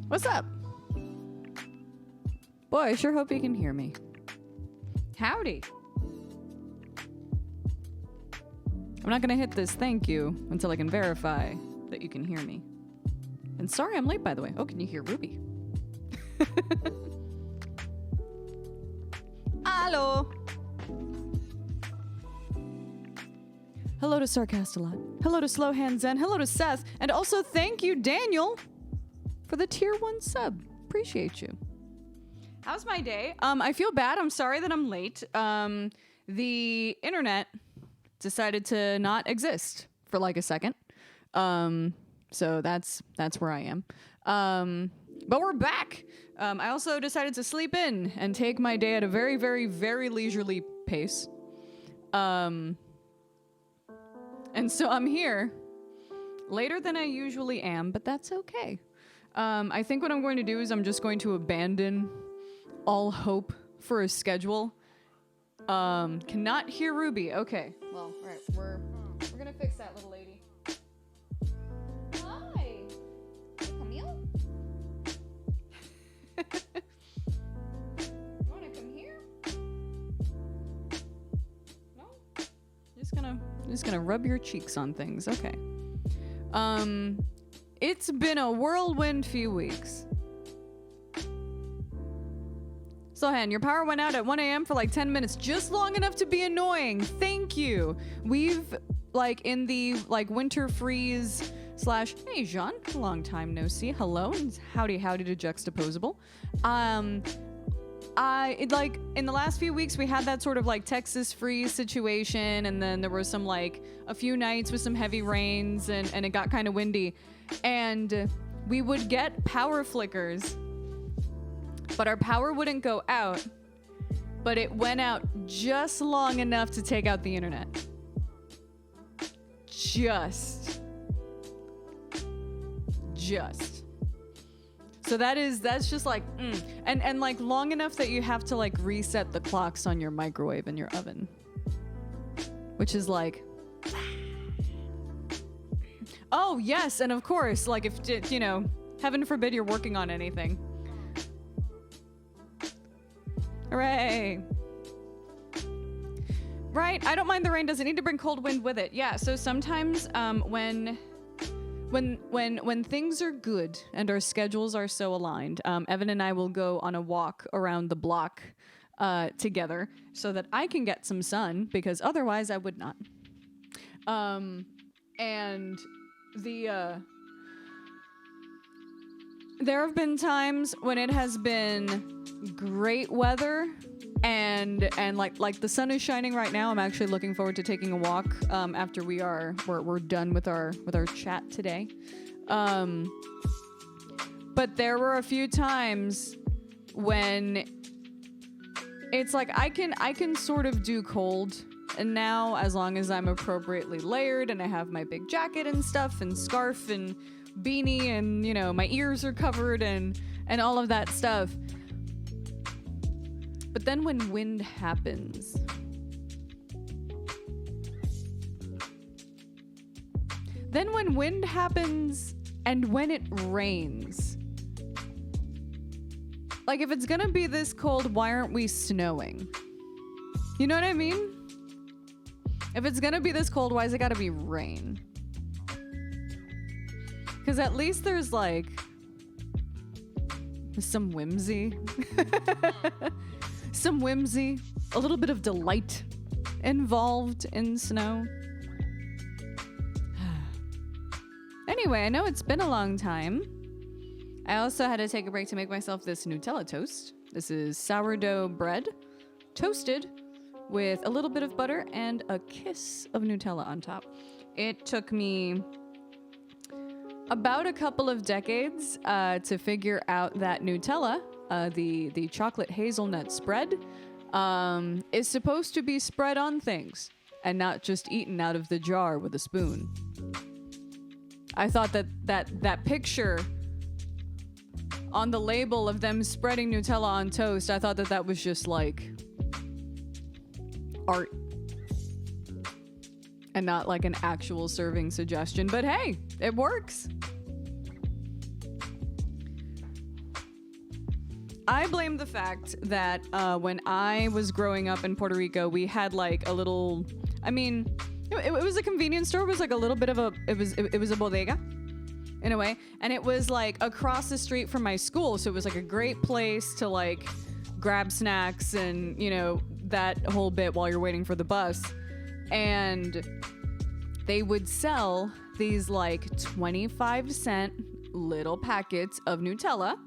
What's up? Boy, I sure hope you can hear me. Howdy. I'm not gonna hit this thank you until I can verify that you can hear me. And sorry I'm late, by the way. Oh, can you hear Ruby? Hello. Hello to Sarcastalot. Hello to Slow Hand Zen. Hello to Seth. And also thank you, Daniel, for the tier 1 sub. Appreciate you. How's my day? I feel bad. I'm sorry that I'm late. The internet decided to not exist for like a second. So that's where I am. But we're back. I also decided to sleep in and take my day at a very, very, very leisurely pace. And so I'm here later than I usually am, but that's okay. I think what I'm going to do is I'm just going to abandon all hope for a schedule. Cannot hear Ruby. Okay. Well, all right. We're gonna fix that, little lady. Hi. Camille? You wanna come here? No? Just gonna rub your cheeks on things. Okay. It's been a whirlwind few weeks. Sohan, your power went out at 1 a.m. for like 10 minutes, just long enough to be annoying. Thank you. We've, like, in the, like, winter freeze / hey, Jean, long time no see. Hello, and howdy to Juxtaposable. Like, in the last few weeks, we had that sort of, like, Texas freeze situation, and then there were some, like, a few nights with some heavy rains, and it got kind of windy. And we would get power flickers, but our power wouldn't go out, but it went out just long enough to take out the internet. Just. So that's just like, and like long enough that you have to like reset the clocks on your microwave and your oven, which is like, oh yes, and of course, like if, you know, heaven forbid you're working on anything. Hooray. Right, I don't mind the rain. Does it need to bring cold wind with it? Yeah, so sometimes when things are good and our schedules are so aligned, Evan and I will go on a walk around the block together so that I can get some sun, because otherwise I would not. And there have been times when it has been great weather and like the sun is shining right now. I'm actually looking forward to taking a walk after we're done with our chat today. But there were a few times when it's like I can sort of do cold, and now as long as I'm appropriately layered and I have my big jacket and stuff and scarf and beanie and, you know, my ears are covered and all of that stuff. But then when wind happens, and when it rains, like if it's gonna be this cold, why aren't we snowing? You know what I mean? If it's gonna be this cold, why is it gotta be rain? Because at least there's like some whimsy. Some whimsy, a little bit of delight involved in snow. Anyway, I know it's been a long time. I also had to take a break to make myself this Nutella toast. This is sourdough bread, toasted with a little bit of butter and a kiss of Nutella on top. It took me about a couple of decades to figure out that Nutella, the chocolate hazelnut spread, is supposed to be spread on things and not just eaten out of the jar with a spoon. I thought that picture on the label of them spreading Nutella on toast, I thought that was just like art and not like an actual serving suggestion. But hey, it works. I blame the fact that when I was growing up in Puerto Rico, we had like a little, I mean, it was a convenience store. It was like a little bit of a, it was a bodega in a way. And it was like across the street from my school. So it was like a great place to like grab snacks and, you know, that whole bit while you're waiting for the bus. And they would sell these like 25-cent little packets of Nutella.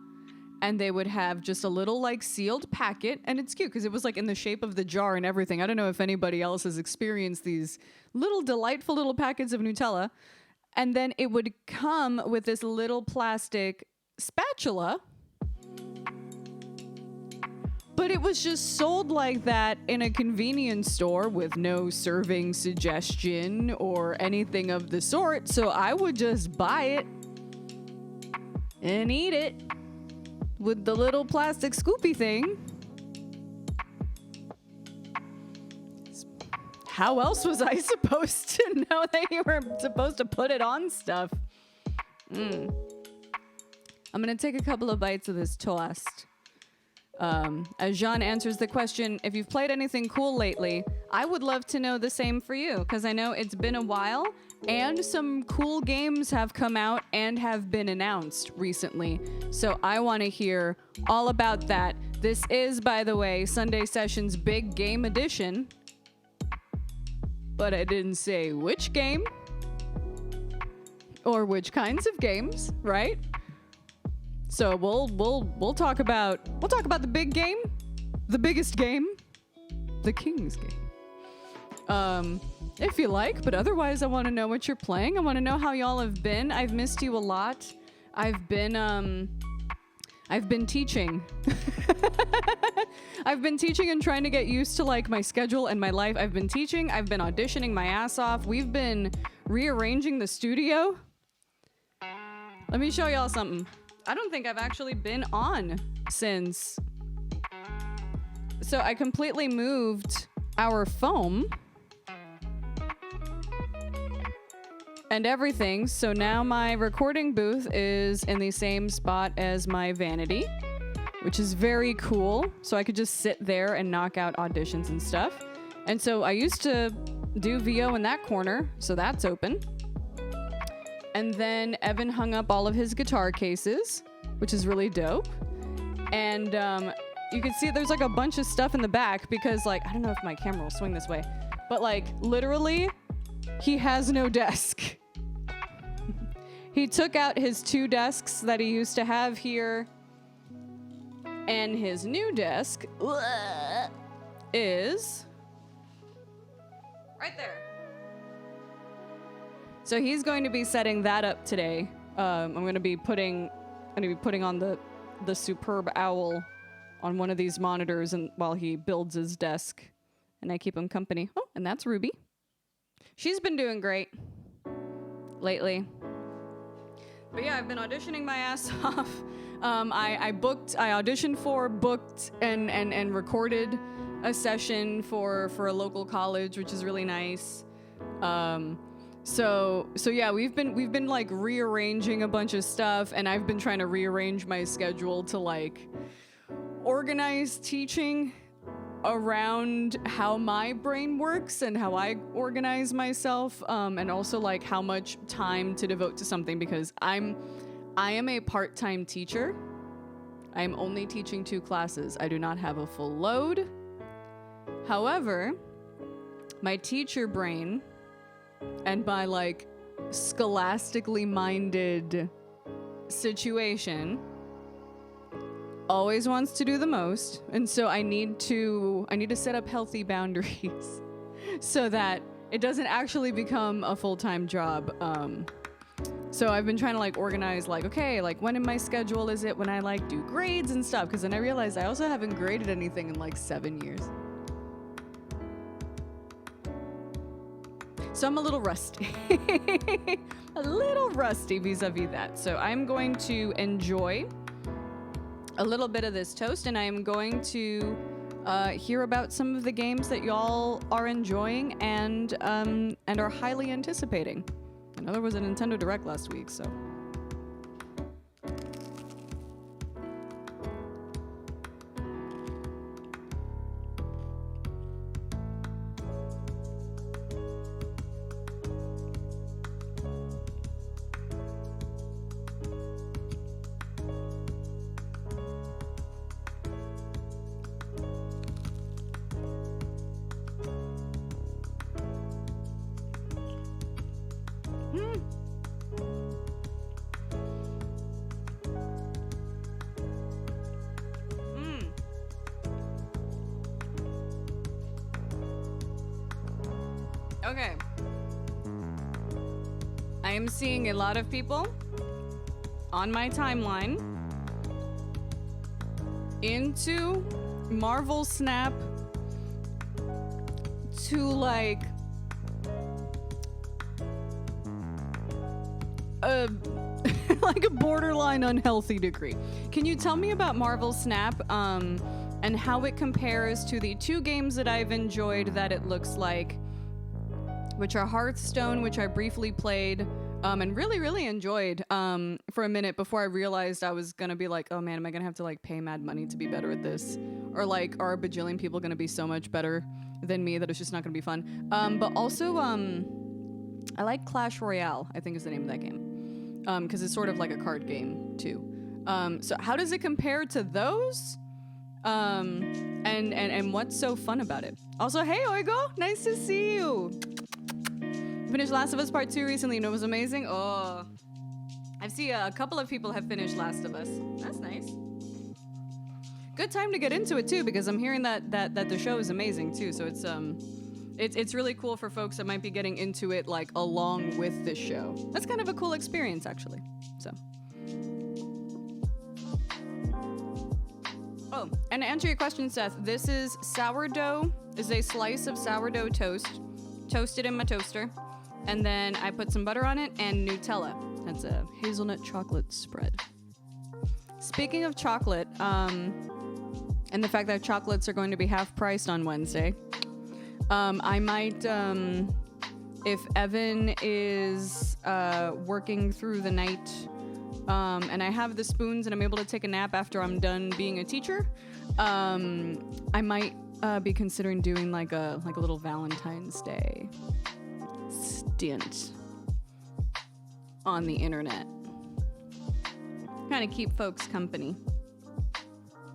And they would have just a little like sealed packet. And it's cute because it was like in the shape of the jar and everything. I don't know if anybody else has experienced these little delightful little packets of Nutella. And then it would come with this little plastic spatula. But it was just sold like that in a convenience store with no serving suggestion or anything of the sort. So I would just buy it and eat it with the little plastic scoopy thing. How else was I supposed to know that you were supposed to put it on stuff? I'm gonna take a couple of bites of this toast. As Jean answers the question, if you've played anything cool lately, I would love to know the same for you, because I know it's been a while, and some cool games have come out and have been announced recently. So I want to hear all about that. This is, by the way, Sunday Sessions Big Game Edition. But I didn't say which game or which kinds of games, right? So we'll talk about the big game, the biggest game, the King's Game. If you like, but otherwise I want to know what you're playing. I want to know how y'all have been. I've missed you a lot. I've been teaching. I've been teaching and trying to get used to like my schedule and my life. I've been teaching. I've been auditioning my ass off. We've been rearranging the studio. Let me show y'all something. I don't think I've actually been on since. So I completely moved our foam and everything. So now my recording booth is in the same spot as my vanity, which is very cool. So I could just sit there and knock out auditions and stuff. And so I used to do VO in that corner, so that's open. And then Evan hung up all of his guitar cases, which is really dope. And you can see there's like a bunch of stuff in the back because like, I don't know if my camera will swing this way, but like literally he has no desk. He took out his 2 desks that he used to have here, and his new desk is right there. So he's going to be setting that up today. I'm going to be putting on the superb owl on one of these monitors, and while he builds his desk, and I keep him company. Oh, and that's Ruby. She's been doing great lately. But yeah, I've been auditioning my ass off. I auditioned for, booked, and recorded a session for a local college, which is really nice. So yeah, we've been like rearranging a bunch of stuff, and I've been trying to rearrange my schedule to like organize teaching around how my brain works and how I organize myself, and also like how much time to devote to something, because I am a part-time teacher. I am only teaching 2 classes. I do not have a full load. However, my teacher brain and my like scholastically minded situation always wants to do the most, and so I need to set up healthy boundaries so that it doesn't actually become a full-time job. So I've been trying to like organize like, okay, like when in my schedule is it when I like do grades and stuff, because then I realized I also haven't graded anything in like 7 years. So I'm a little rusty. A little rusty vis-a-vis that. So I'm going to enjoy a little bit of this toast, and I am going to hear about some of the games that y'all are enjoying and are highly anticipating. I know there was a Nintendo Direct last week, so. Okay. I am seeing a lot of people on my timeline into Marvel Snap to like a like a borderline unhealthy degree. Can you tell me about Marvel Snap and how it compares to the 2 games that I've enjoyed that it looks like, which are Hearthstone, which I briefly played and really enjoyed for a minute before I realized I was gonna be like, oh man, am I gonna have to like pay mad money to be better at this? Or like, are a bajillion people gonna be so much better than me that it's just not gonna be fun? But also, I like Clash Royale, I think is the name of that game. Because it's sort of like a card game too. So how does it compare to those? And what's so fun about it? Also, hey Oigo, nice to see you. Finished Last of Us Part 2 recently and it was amazing. Oh, I've seen a couple of people have finished Last of Us. That's nice. Good time to get into it too, because I'm hearing that the show is amazing too. So it's really cool for folks that might be getting into it like along with this show. That's kind of a cool experience actually. So. Oh, and to answer your question, Seth, this is sourdough. This is a slice of sourdough toast, toasted in my toaster. And then I put some butter on it and Nutella. That's a hazelnut chocolate spread. Speaking of chocolate, and the fact that chocolates are going to be half priced on Wednesday, I might, if Evan is working through the night, and I have the spoons and I'm able to take a nap after I'm done being a teacher, I might be considering doing like a little Valentine's Day stint on the internet. Kind of keep folks company.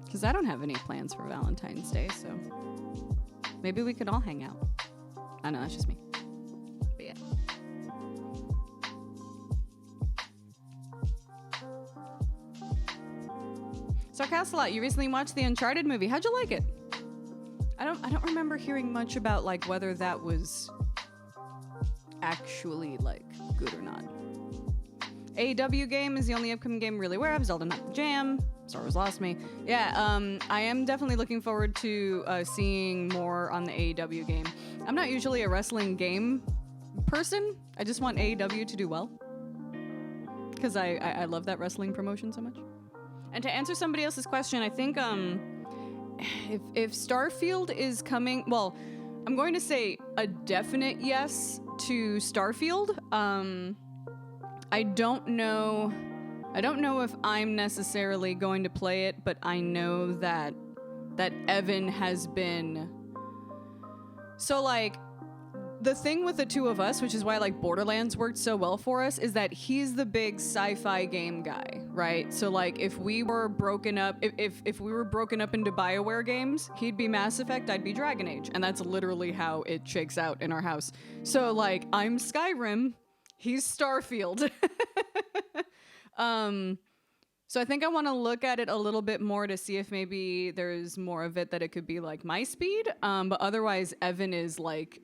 Because I don't have any plans for Valentine's Day, so maybe we could all hang out. I know, that's just me. But yeah. Sarcassalot, you recently watched the Uncharted movie. How'd you like it? I don't remember hearing much about like whether that was actually like good or not. AEW game is the only upcoming game I'm really aware of. Zelda Not the Jam. Star Wars Lost Me. Yeah, I am definitely looking forward to seeing more on the AEW game. I'm not usually a wrestling game person. I just want AEW to do well. Because I love that wrestling promotion so much. And to answer somebody else's question, I think if Starfield is coming, well, I'm going to say a definite yes to Starfield. I don't know if I'm necessarily going to play it, but I know that Evan has been. So like the thing with the two of us, which is why like Borderlands worked so well for us, is that he's the big sci-fi game guy, right? So like if we were broken up, if we were broken up into BioWare games, he'd be Mass Effect, I'd be Dragon Age, and that's literally how it shakes out in our house. So like I'm Skyrim, he's Starfield. So I think I want to look at it a little bit more to see if maybe there's more of it that it could be like my speed. But otherwise, Evan is like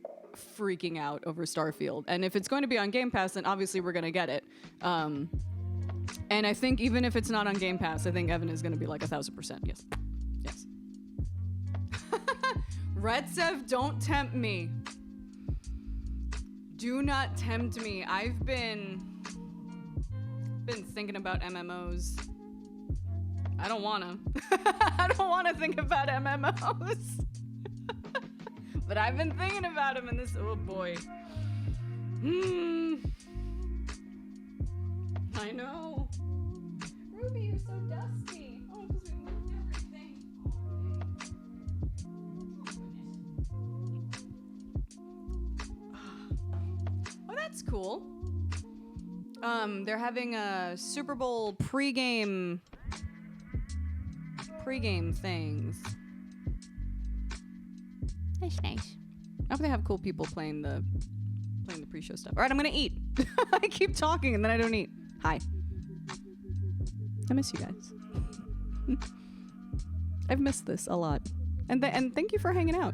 freaking out over Starfield. And if it's going to be on Game Pass, then obviously we're going to get it. And I think even if it's not on Game Pass, I think Evan is going to be like 1,000%. Yes. Yes. Redsev, don't tempt me. Do not tempt me. I've been thinking about MMOs. I don't wanna. I don't wanna think about MMOs. But I've been thinking about them in this, oh boy. I know. Ruby, you're so dusty. Oh, because we moved everything. Oh, that's cool. They're having a Super Bowl pregame things. That's nice. I hope they have cool people playing the pre-show stuff. All right, I'm gonna eat. I keep talking and then I don't eat. Hi. I miss you guys. I've missed this a lot, and thank you for hanging out.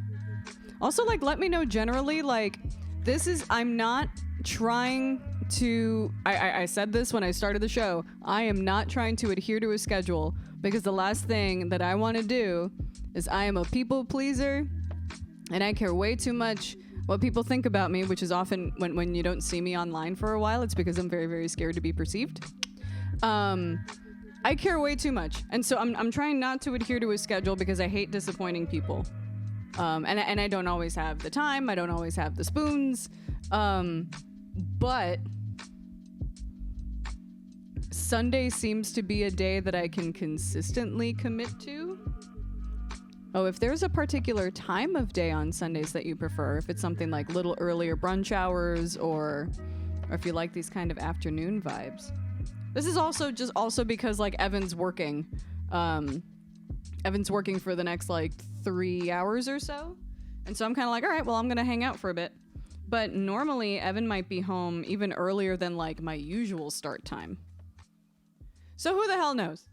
Also, like, let me know generally, like, I'm not trying to, I said this when I started the show, I am not trying to adhere to a schedule, because the last thing that I want to do is I am a people pleaser, and I care way too much what people think about me, which is often when you don't see me online for a while, it's because I'm very, very scared to be perceived. I care way too much, and so I'm trying not to adhere to a schedule because I hate disappointing people. And I don't always have the time, I don't always have the spoons, but Sunday seems to be a day that I can consistently commit to. Oh, if there's a particular time of day on Sundays that you prefer, if it's something like little earlier brunch hours, or if you like these kind of afternoon vibes. This is also because like Evan's working for the next like 3 hours or so. And so I'm kind of like, all right, well, I'm going to hang out for a bit. But normally Evan might be home even earlier than like my usual start time. So who the hell knows?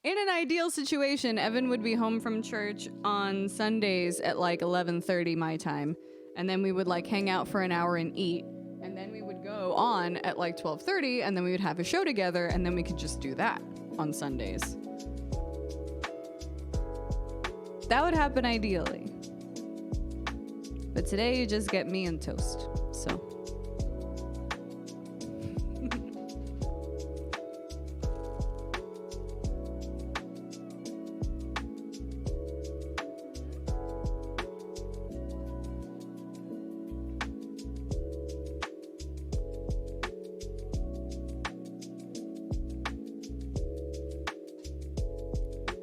In an ideal situation, Evan would be home from church on Sundays at like 11:30 my time. And then we would like hang out for an hour and eat. And then we would go on at like 12:30, and then we would have a show together, and then we could just do that on Sundays. That would happen ideally. But today you just get me and toast. So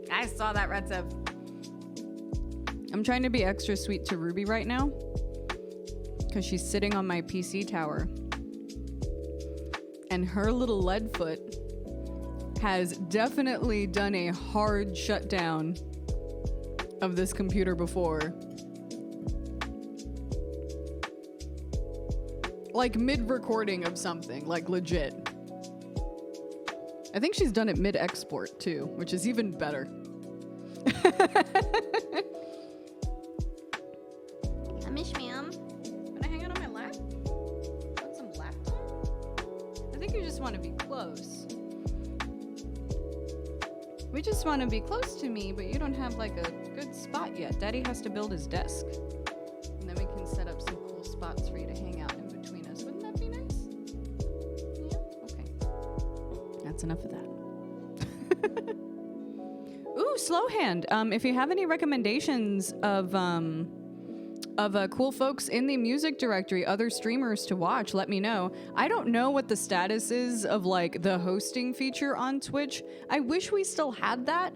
I saw that, Red Sev. I'm trying to be extra sweet to Ruby right now because she's sitting on my PC tower, and her little lead foot has definitely done a hard shutdown of this computer before. Like mid-recording of something, like legit. I think she's done it mid-export too, which is even better. Miss ma'am. Can I hang out on my lap? Want some lap time? I think you just want to be close. We just want to be close to me, but you don't have like a good spot yet. Daddy has to build his desk. And then we can set up some cool spots for you to hang out in between us. Wouldn't that be nice? Yeah? Okay. That's enough of that. Ooh, slow hand. If you have any recommendations of cool folks in the music directory, other streamers to watch, let me know. I don't know what the status is of like the hosting feature on Twitch. I wish we still had that,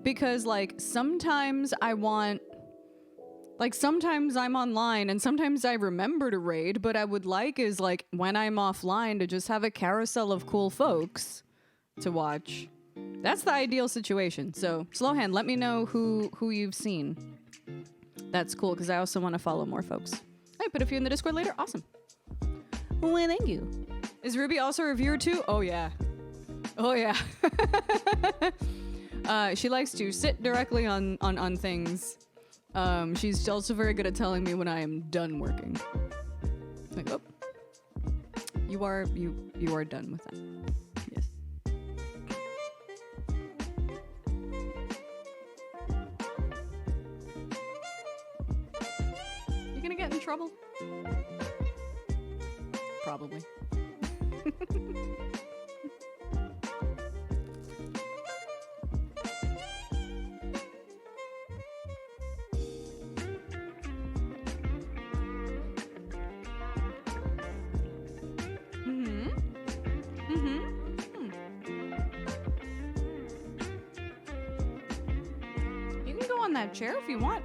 because like sometimes sometimes I'm online and sometimes I remember to raid, but I would like is like when I'm offline to just have a carousel of cool folks to watch. That's the ideal situation. So Slowhand, let me know who you've seen. That's cool, because I also want to follow more folks. I put a few in the Discord later. Awesome. Well, thank you. Is Ruby also a reviewer too? Oh, yeah. Oh, yeah. She likes to sit directly on things. She's also very good at telling me when I am done working. Like, oh. You are done with that. Yes. Gonna get in trouble? Probably. You can go on that chair if you want.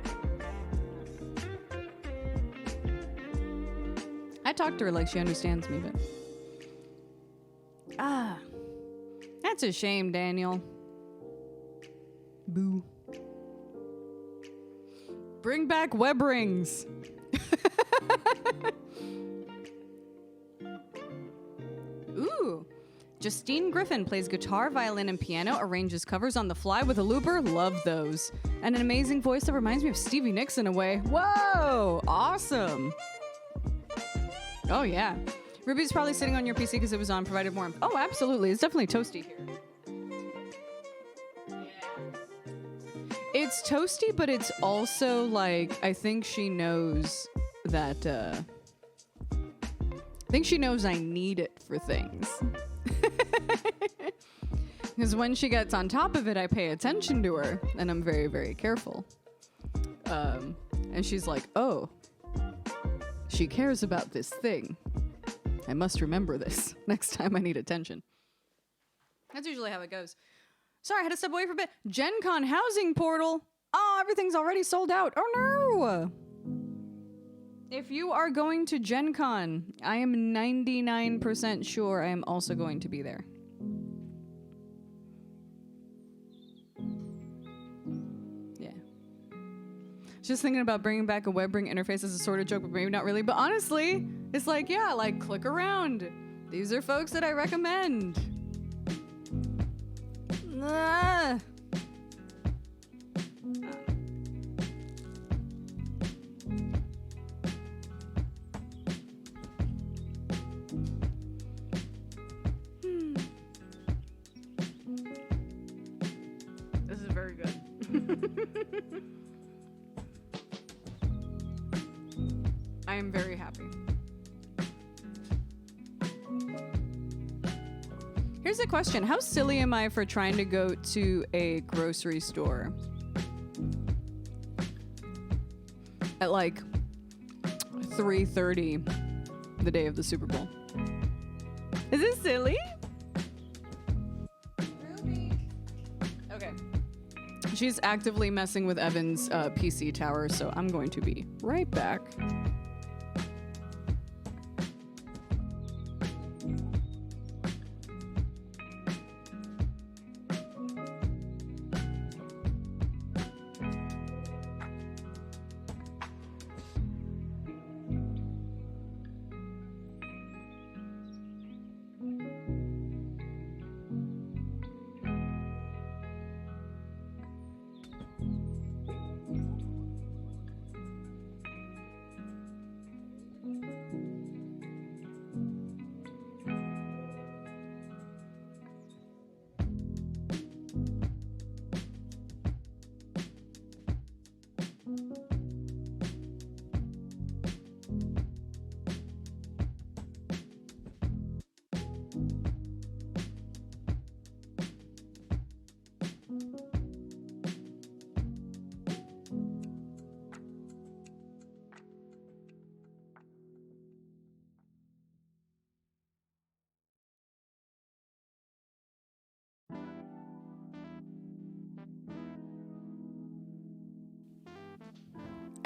I talk to her like she understands me, but... That's a shame, Daniel. Boo. Bring back web rings. Ooh. Justine Griffin plays guitar, violin, and piano, arranges covers on the fly with a looper. Love those. And an amazing voice that reminds me of Stevie Nicks in a way. Whoa! Awesome. Oh, yeah. Ruby's probably sitting on your PC because it was on, provided more. Oh, absolutely. It's definitely toasty here. It's toasty, but it's also like, I think she knows that, I think she knows I need it for things. Because when she gets on top of it, I pay attention to her, and I'm very, very careful. And she's like, oh, she cares about this thing. I must remember this next time I need attention. That's usually how it goes. Sorry, I had to step away for a bit. Gen Con housing portal. Oh, everything's already sold out. Oh, no. If you are going to Gen Con, I am 99% sure I am also going to be there. Yeah. Just thinking about bringing back a WebBring interface as a sort of joke, but maybe not really. But honestly, it's like, yeah, like, click around. These are folks that I recommend. Ah. This is very good. I am very happy. Here's a question. How silly am I for trying to go to a grocery store at like 3:30 the day of the Super Bowl? Is this silly? Ruby. Okay. She's actively messing with Evan's PC tower, so I'm going to be right back.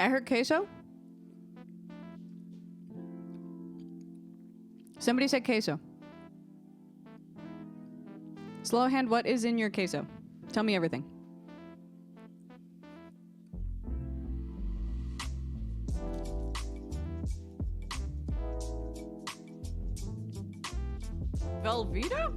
I heard queso. Somebody said queso. Slow hand, what is in your queso? Tell me everything. Velveeta?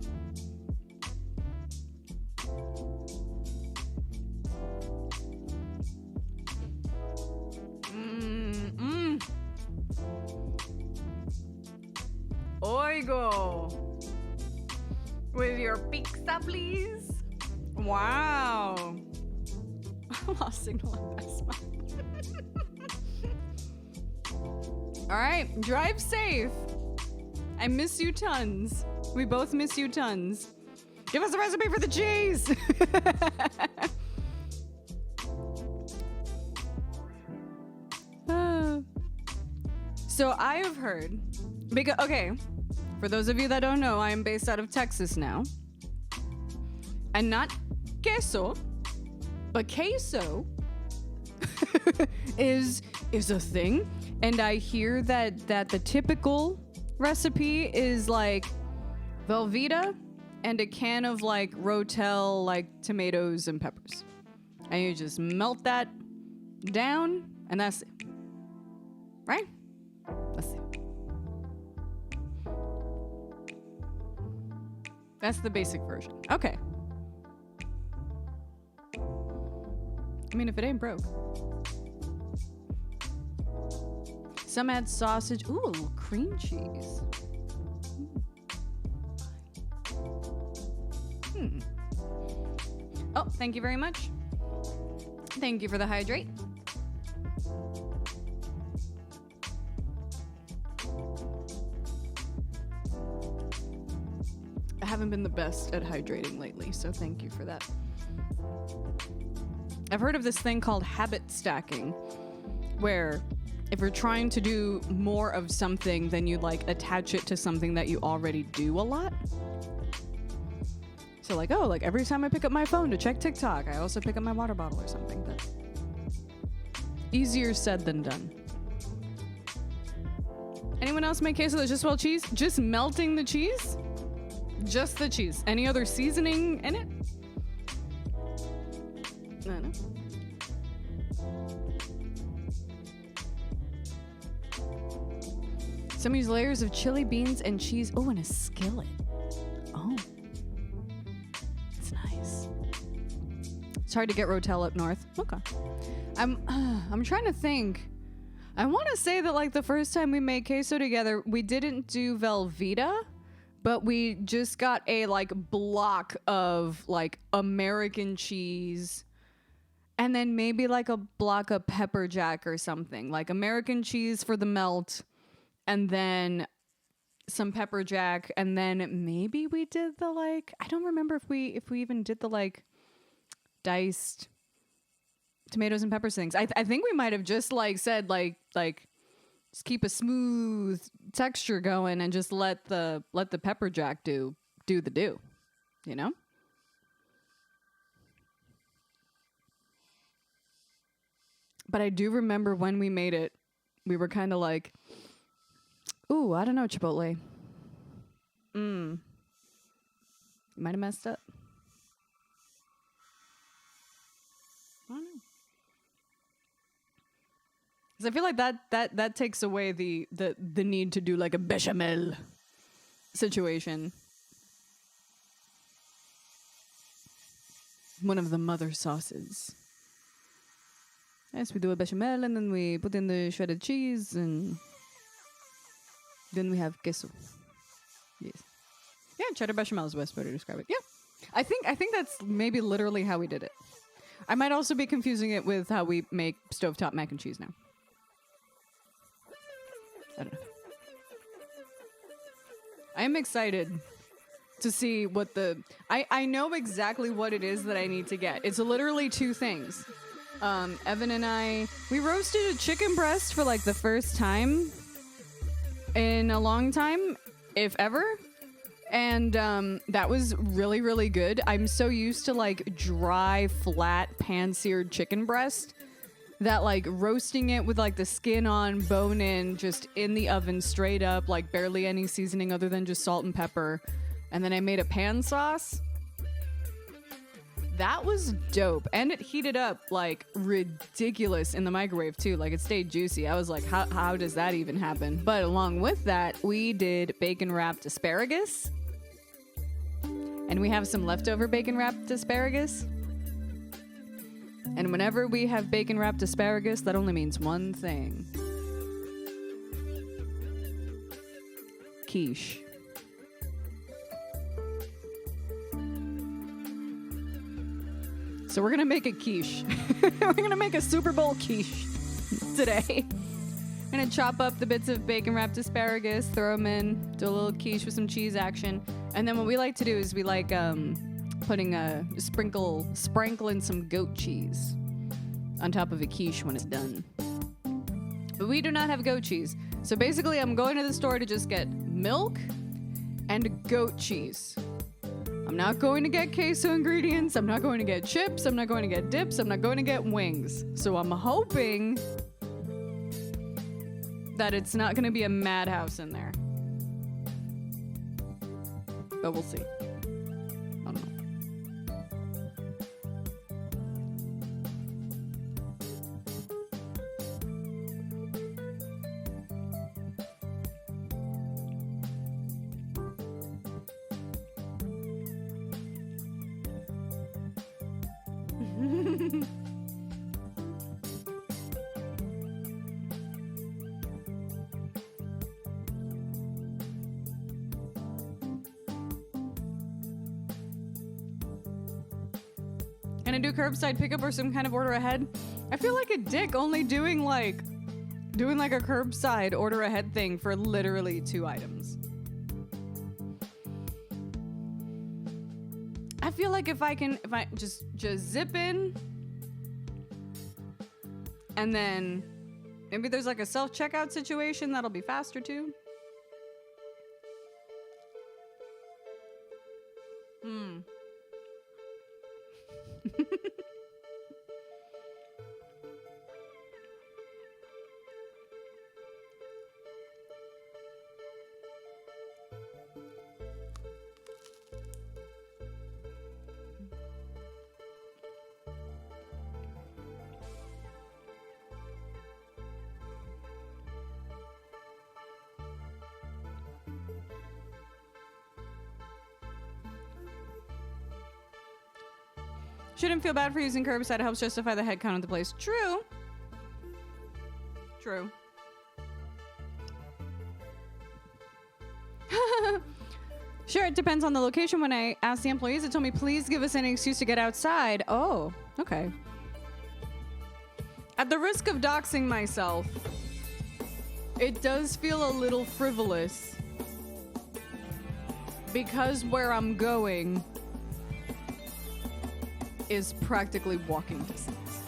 Oigo. With your pizza, please. Wow. I lost signal on that spot. All right, drive safe. I miss you tons. We both miss you tons. Give us a recipe for the cheese. So I have heard, because, okay, for those of you that don't know, I am based out of Texas now. And not queso, but queso is a thing. And I hear that the typical recipe is like Velveeta and a can of like Rotel, like tomatoes and peppers. And you just melt that down and that's it. Right? That's it. That's the basic version. Okay. I mean, if it ain't broke. Some add sausage. Ooh, a little cream cheese. Oh, thank you very much. Thank you for the hydrate. I haven't been the best at hydrating lately, so thank you for that. I've heard of this thing called habit stacking, where if you're trying to do more of something, then you like attach it to something that you already do a lot. So like, oh, like every time I pick up my phone to check TikTok, I also pick up my water bottle or something. But easier said than done. Anyone else make queso that's just well cheese? Just melting the cheese? Just the cheese. Any other seasoning in it? I don't know. Some use layers of chili beans and cheese. Oh, in a skillet. Oh. It's nice. It's hard to get Rotel up north. Okay. I'm trying to think. I want to say that like the first time we made queso together, we didn't do Velveeta, but we just got a like block of like American cheese and then maybe like a block of pepper jack or something. Like American cheese for the melt and then some pepper jack, and then maybe we did the like, I don't remember if we even did the like diced tomatoes and peppers things. I think we might have just like said like just keep a smooth texture going and just let the pepper jack do the do, you know? But I do remember when we made it, we were kind of like, ooh, I don't know, Chipotle. Might have messed up. I don't know. Because I feel like that takes away the need to do like a bechamel situation. One of the mother sauces. Yes, we do a bechamel and then we put in the shredded cheese and then we have queso. Yes. Yeah, cheddar bechamel is the best way to describe it. Yeah. I think that's maybe literally how we did it. I might also be confusing it with how we make stovetop mac and cheese now. I don't know. I am excited to see what I know exactly what it is that I need to get. It's literally two things. Evan and I, we roasted a chicken breast for like the first time in a long time, if ever. And that was really, really good. I'm so used to like dry, flat, pan-seared chicken breast that like roasting it with like the skin on, bone in, just in the oven straight up, like barely any seasoning other than just salt and pepper. And then I made a pan sauce. That was dope. And it heated up like ridiculous in the microwave too. Like it stayed juicy. I was like, how does that even happen? But along with that, we did bacon wrapped asparagus. And we have some leftover bacon wrapped asparagus. And whenever we have bacon wrapped asparagus, that only means one thing. Quiche. So we're gonna make a quiche. We're gonna make a Super Bowl quiche today. We're gonna chop up the bits of bacon wrapped asparagus, throw them in, do a little quiche with some cheese action. And then what we like to do is we like putting sprinkling some goat cheese on top of a quiche when it's done. But we do not have goat cheese. So basically I'm going to the store to just get milk and goat cheese. I'm not going to get queso ingredients. I'm not going to get chips. I'm not going to get dips. I'm not going to get wings. So I'm hoping that it's not going to be a madhouse in there. But we'll see. I don't know. and I do curbside pickup or some kind of order ahead, I feel like a dick only doing like a curbside order ahead thing for literally 2 items. I feel like if I just zip in, and then maybe there's like a self-checkout situation that'll be faster too. Shouldn't feel bad for using curbside. It helps justify the head count of the place. True. True. Sure, it depends on the location. When I asked the employees, it told me, please give us any excuse to get outside. Oh, okay. At the risk of doxing myself, it does feel a little frivolous because where I'm going is practically walking distance.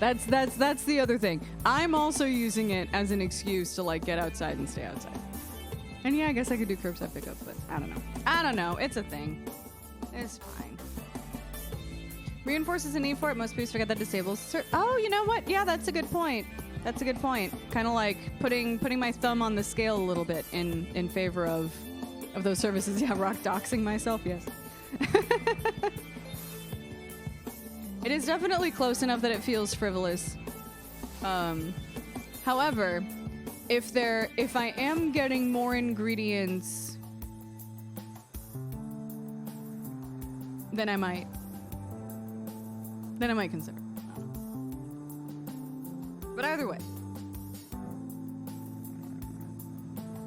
That's the other thing. I'm also using it as an excuse to like get outside and stay outside. And yeah, I guess I could do curbside pickup, but I don't know. It's a thing. It's fine. Reinforces the need for it. Most people forget that disables. Oh, you know what? Yeah, that's a good point. Kind of like putting my thumb on the scale a little bit in favor of those services. Yeah, rock doxing myself. Yes. It is definitely close enough that it feels frivolous. However, if I am getting more ingredients, then I might consider. But either way,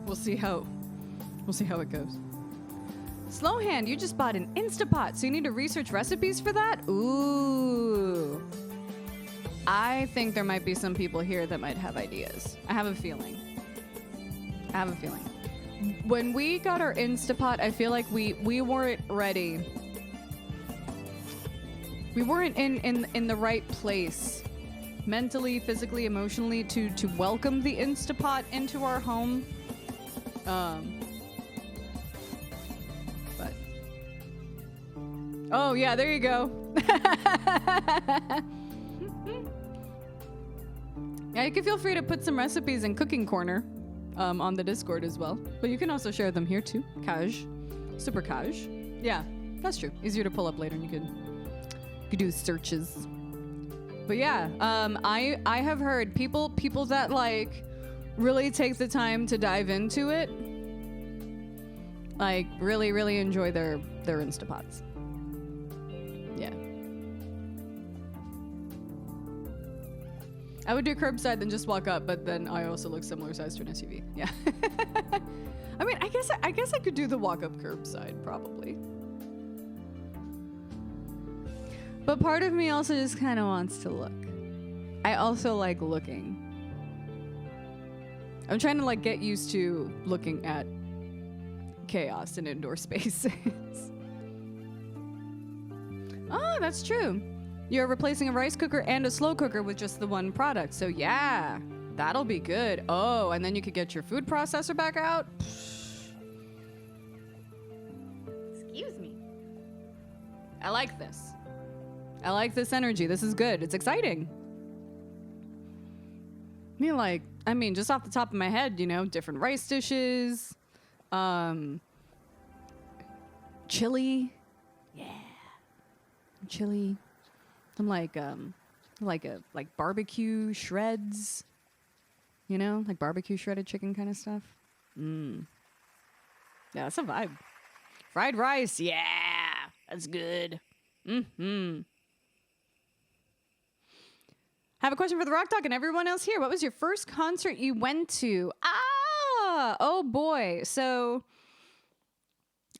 we'll see how it goes. Slowhand, you just bought an Instapot, so you need to research recipes for that? Ooh. I think there might be some people here that might have ideas. I have a feeling. When we got our Instapot, I feel like we weren't ready. We weren't in the right place, mentally, physically, emotionally, to welcome the Instapot into our home. But oh yeah, there you go. Yeah, you can feel free to put some recipes in Cooking Corner on the Discord as well. But you can also share them here too. Kaj. Super Kaj. Yeah, that's true. Easier to pull up later and you could do searches. But yeah, I have heard people that like really take the time to dive into it, like really, really enjoy their Instapots. Yeah. I would do curbside then just walk up, but then I also look similar size to an SUV. Yeah. I mean, I guess I could do the walk up curbside probably. But part of me also just kind of wants to look. I also like looking. I'm trying to like get used to looking at chaos in indoor spaces. Oh, that's true. You're replacing a rice cooker and a slow cooker with just the one product. So yeah, that'll be good. Oh, and then you could get your food processor back out. Excuse me. I like this. I like this energy. This is good. It's exciting. I mean, just off the top of my head, different rice dishes, chili. Yeah. Chili. Some like barbecue shreds, like barbecue shredded chicken kind of stuff. Yeah, that's a vibe. Fried rice, yeah, that's good. Have a question for the Rock Doc and everyone else here. What was your first concert you went to? Oh boy. So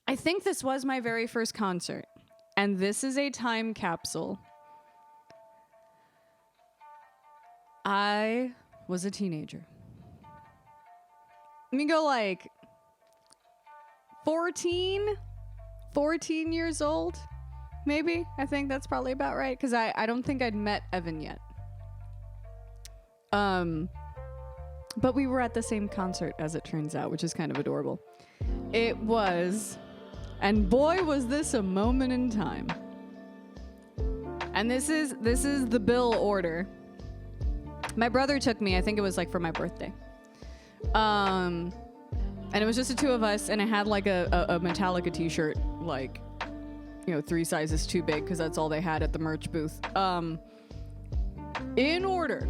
I think this was my very first concert, and this is a time capsule I was a teenager. Let me go like 14 years old, maybe. I think that's probably about right, because I don't think I'd met Evan yet. But we were at the same concert, as it turns out, which is kind of adorable. It was, and boy was this a moment in time. And this is the bill order. My brother took me, I think it was like for my birthday. And it was just the two of us, and it had like a Metallica t-shirt, like, 3 sizes too big, because that's all they had at the merch booth. In order,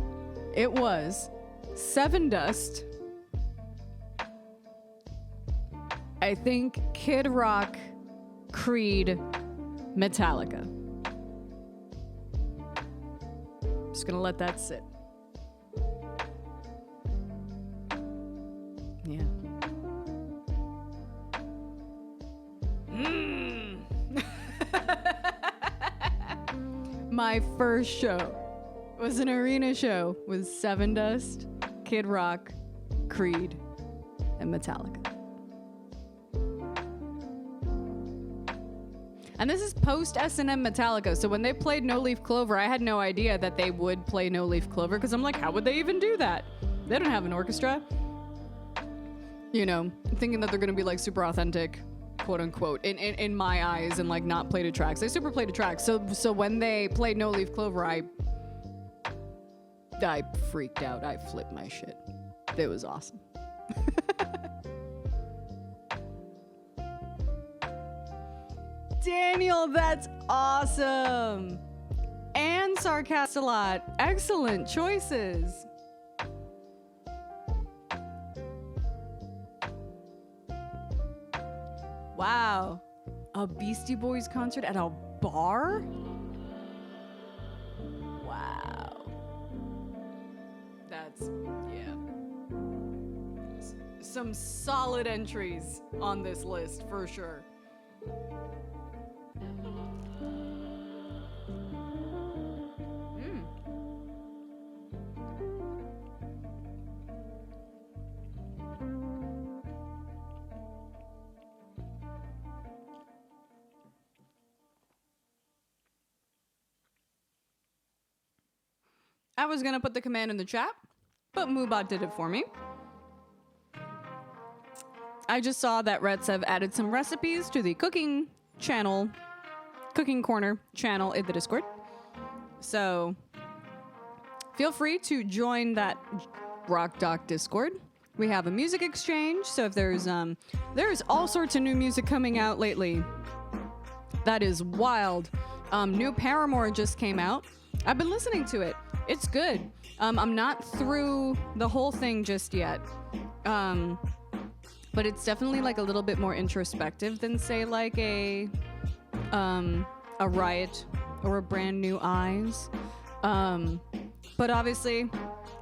it was Seven Dust, I think Kid Rock, Creed, Metallica. Just gonna let that sit. Yeah. My first show was an arena show with Seven Dust, Kid Rock, Creed, and Metallica. And this is post S&M Metallica, so when they played No Leaf Clover, I had no idea that they would play No Leaf Clover, because I'm like, how would they even do that? They don't have an orchestra. Thinking that they're gonna be like super authentic, quote unquote, in my eyes, and like not play to tracks. They super play to tracks. So when they played No Leaf Clover, I freaked out. I flipped my shit. It was awesome. Daniel, that's awesome. And Sarcastalot, excellent choices. Wow. A Beastie Boys concert at a bar? Wow. That's, yeah. Some solid entries on this list, for sure. I was gonna put the command in the chat, but Moobot did it for me. I just saw that Reds have added some recipes to the cooking corner channel in the Discord. So feel free to join that RockDoc Discord. We have a music exchange, so if there's all sorts of new music coming out lately. That is wild. New Paramore just came out. I've been listening to it. It's good. I'm not through the whole thing just yet. But it's definitely like a little bit more introspective than, say, like a Riot or a Brand New Eyes. But obviously,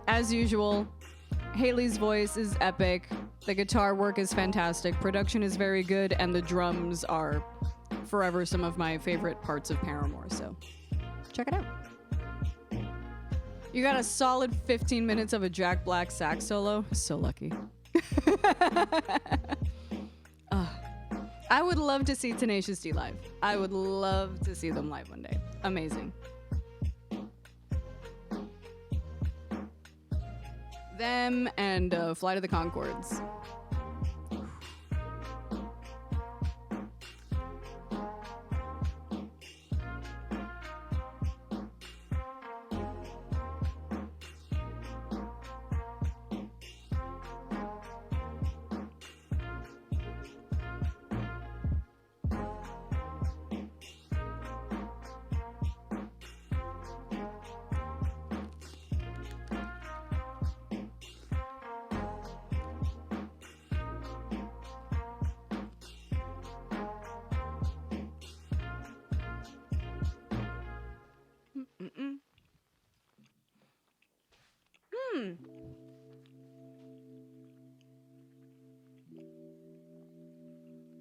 as usual, Haley's voice is epic. The guitar work is fantastic. Production is very good, and the drums are forever some of my favorite parts of Paramore. So check it out. You got a solid 15 minutes of a Jack Black sax solo. So lucky. I would love to see Tenacious D live. I would love to see them live one day. Amazing. Them and Flight of the Conchords.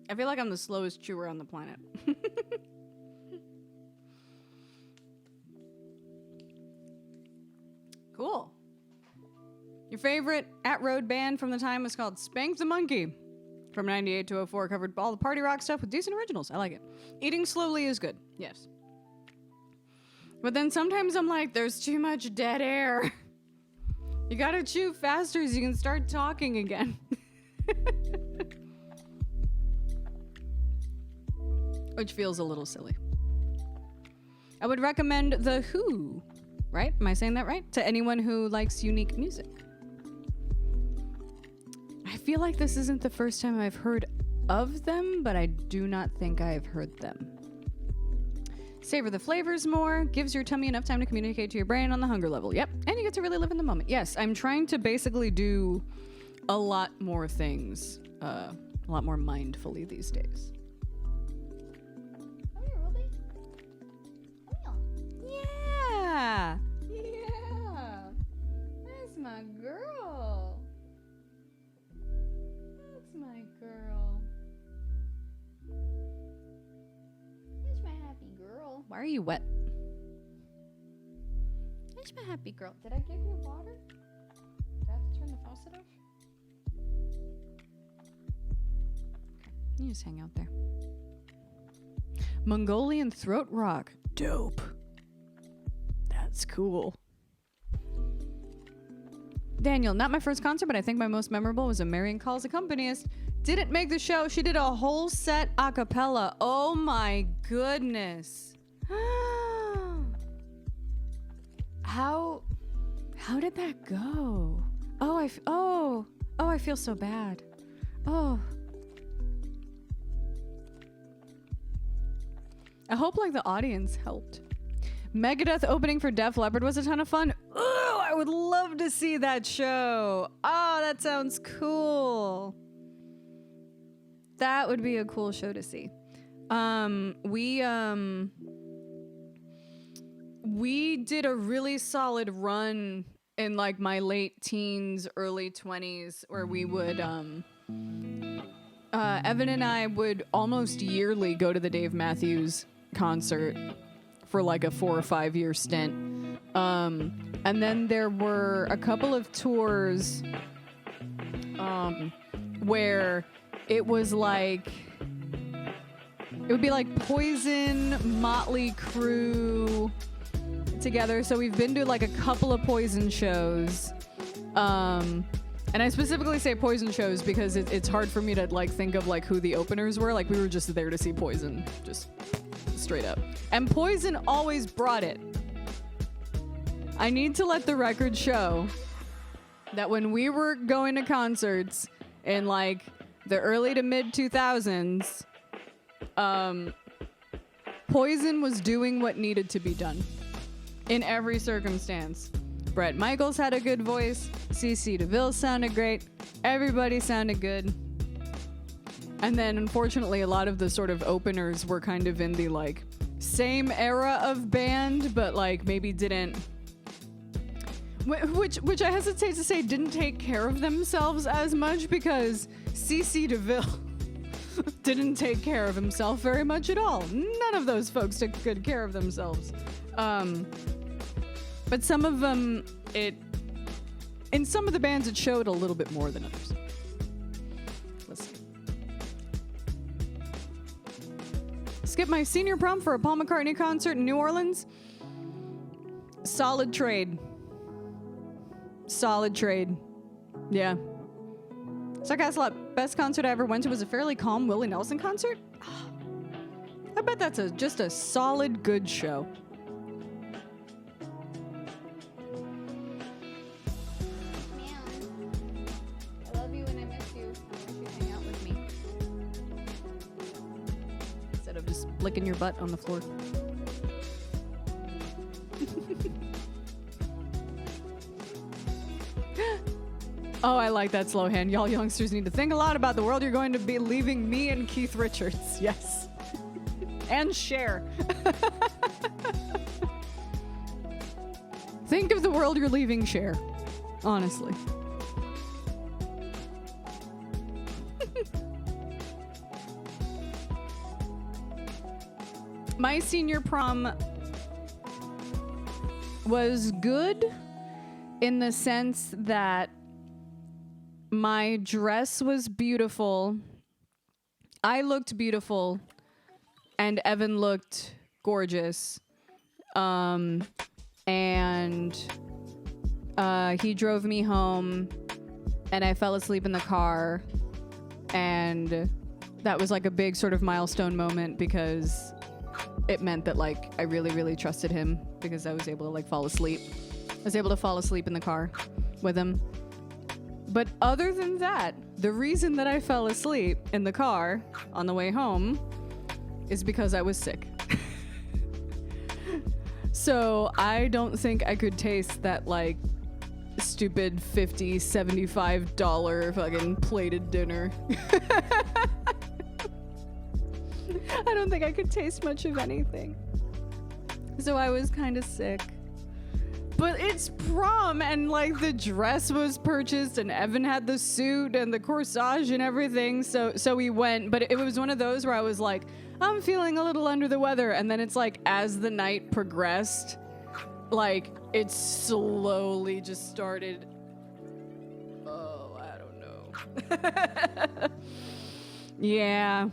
I feel like I'm the slowest chewer on the planet. Cool. Your favorite at-road band from the time was called Spank the Monkey. From 98 to 04, covered all the party rock stuff with decent originals. I like it. Eating slowly is good. Yes. But then sometimes I'm like, there's too much dead air. You gotta chew faster so you can start talking again. Which feels a little silly. I would recommend The Who, right? Am I saying that right? To anyone who likes unique music. I feel like this isn't the first time I've heard of them, but I do not think I've heard them. Savor the flavors more, gives your tummy enough time to communicate to your brain on the hunger level. Yep, and you get to really live in the moment. Yes, I'm trying to basically do a lot more things, a lot more mindfully these days. Come here, Ruby. Come here. Yeah! Yeah! That's my girl. That's my girl. That's my happy girl. Why are you wet? That's my happy girl. Did I give you water? Did I have to turn the faucet off? Okay, you just hang out there. Mongolian throat rock. Dope. That's cool. Daniel, not my first concert, but I think my most memorable was a Marion Calls accompanist. Didn't make the show. She did a whole set a cappella. Oh my goodness. How did that go? Oh, I feel so bad. Oh. I hope like the audience helped. Megadeth opening for Def Leppard was a ton of fun. Ooh, I would love to see that show. Oh, that sounds cool. That would be a cool show to see. We did a really solid run in like my late teens, early 20s, where we would Evan and I would almost yearly go to the Dave Matthews concert for like a 4 or 5 year stint. And then there were a couple of tours where it was like, it would be like Poison, Motley Crue together. So we've been to like a couple of Poison shows. And I specifically say Poison shows because it's hard for me to like think of like who the openers were. Like we were just there to see Poison, just straight up. And Poison always brought it. I need to let the record show that when we were going to concerts in like the early to mid 2000s, Poison was doing what needed to be done in every circumstance. Bret Michaels had a good voice. CC DeVille sounded great. Everybody sounded good. And then, unfortunately, a lot of the sort of openers were kind of in the, like, same era of band, but, like, maybe didn't... Which I hesitate to say didn't take care of themselves as much, because CC DeVille didn't take care of himself very much at all. None of those folks took good care of themselves. But some of them, in some of the bands, it showed a little bit more than others. Let's see. Skip my senior prom for a Paul McCartney concert in New Orleans. Solid trade. Solid trade. Yeah. Sarcasslot, best concert I ever went to was a fairly calm Willie Nelson concert. I bet that's just a solid, good show. Licking your butt on the floor. Oh, I like that slow hand. Y'all youngsters need to think a lot about the world you're going to be leaving me and Keith Richards. Yes. And Cher. Think of the world you're leaving Cher. Honestly. My senior prom was good in the sense that My dress was beautiful. I looked beautiful. And Evan looked gorgeous. And he drove me home. And I fell asleep in the car. And that was like a big sort of milestone moment because it meant that like I really, really trusted him because I was able to like fall asleep. I was able to fall asleep in the car with him. But other than that, the reason that I fell asleep in the car on the way home is because I was sick. So I don't think I could taste that like stupid $50, $75 fucking plated dinner. I don't think I could taste much of anything. So I was kind of sick. But it's prom, and like the dress was purchased, and Evan had the suit and the corsage and everything. So we went, but it was one of those where I was like, I'm feeling a little under the weather. And then it's like, as the night progressed, like it slowly just started. Oh, I don't know. Yeah.